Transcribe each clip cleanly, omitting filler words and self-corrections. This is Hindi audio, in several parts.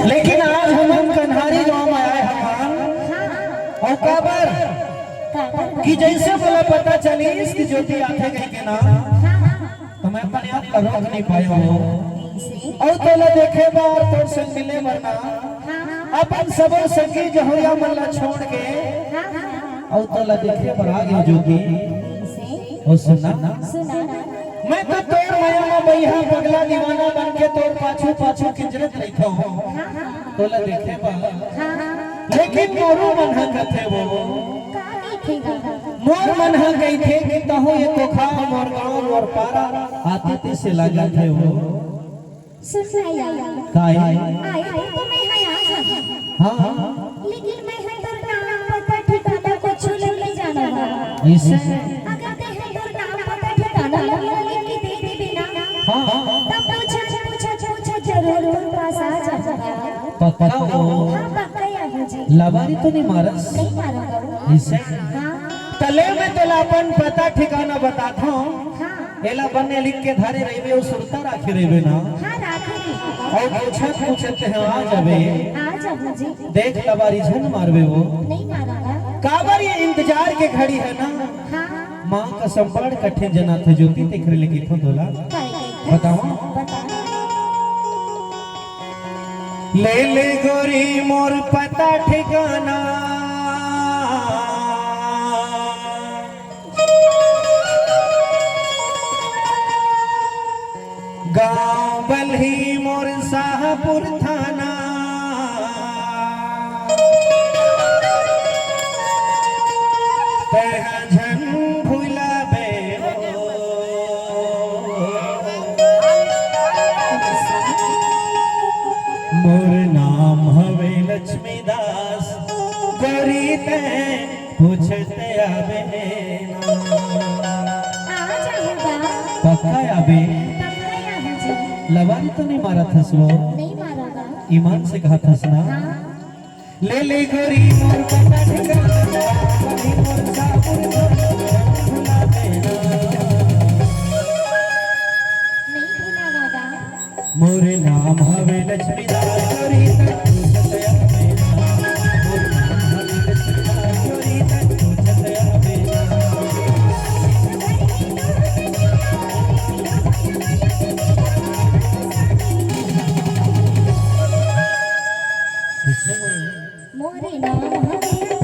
लेकिन आज हम कन्हारी गांव में आए हमान और काबर कि जैसे बोला पता चली इसकी ज्योति आते गई के नाम तो मैं अपने आप का रोक नहीं पाया हूँ और तो ला देखे बार तोर से मिले वरना अपन सबों सगी जहोया मल्ला छोड़ के और तो ला देखे पर आ गया ज्योति और सुना मैं तो तोर माया में बैहा पगला दीवाना बन के तोर पाछू पाछू किंजरत रखा हूँ तो ला देखे बार लेकिन मोरू मन हंगते वो मोर मन हंग गई थे कि तहो ये कोखा मोर गांव मोर पारा आते थे से लगा थे वो काय तो मैं हां लेकिन मैं है तोर नाम पता ठिकाना कुछ नहीं जाना ऐसे अगर ते है तोर नाम पता ठिकाना लिख के दे दे बिना हां तब पूछा जरूर तोर पास आ जाऊंगा पक्का हो हां पक्का या मुझे लवारी तो नहीं मारस नहीं मारूंगा ऐसे हां तले में तो लापन पता ठिकाना बताता हूं हां एला बने लिख के धारे रहिबे और सुरता राखी रहिबे ना हां राखी और पूछते हैं आ जाबे आ जा मुझे देख लवारी झन मारबे वो नहीं मारूंगा काबर ये इंतजार के घड़ी है ना हां मां का संपाड़ कठे जना थे ज्योति तेकरे लेके थो दोला बताओ बता ले ले गोरी मोर पता ठिकाना गांव बलही मोर शाहपुर थाना तह झन भुलाबे मोर नाम हवे लक्ष्मीदास गोरी ते पूछते आबे आ जाऊंगा पक्का आबे लवारी तो नहीं मारा था वो नहीं मारूंगा ईमान से कहा था ना हां ले ले गोरी मोर पता ठिकाना गोरी मोर शाहपुर भुला देना नहीं भुलाऊंगा मोरे नाम हवे लक्ष्मीदास गोरी पूछते आबे मोर नाम हवे लक्ष्मीदास गोरी पूछते आबे मोरे नाम हवे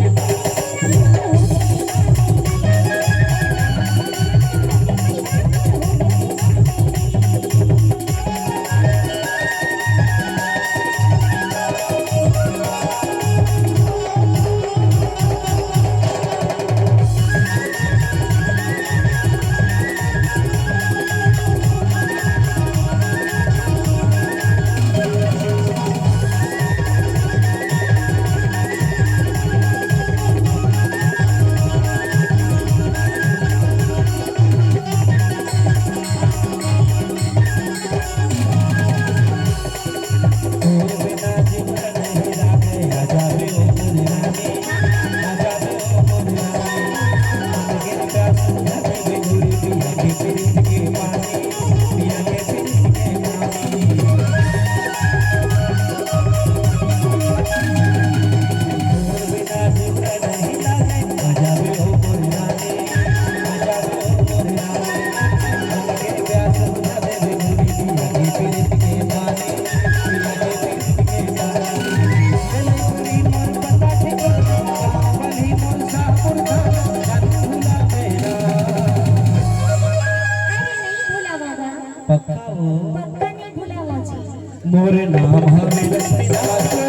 पक्का पक्का नहीं भुलाऊंगा जी मोरे नाम हवे लक्ष्मीदास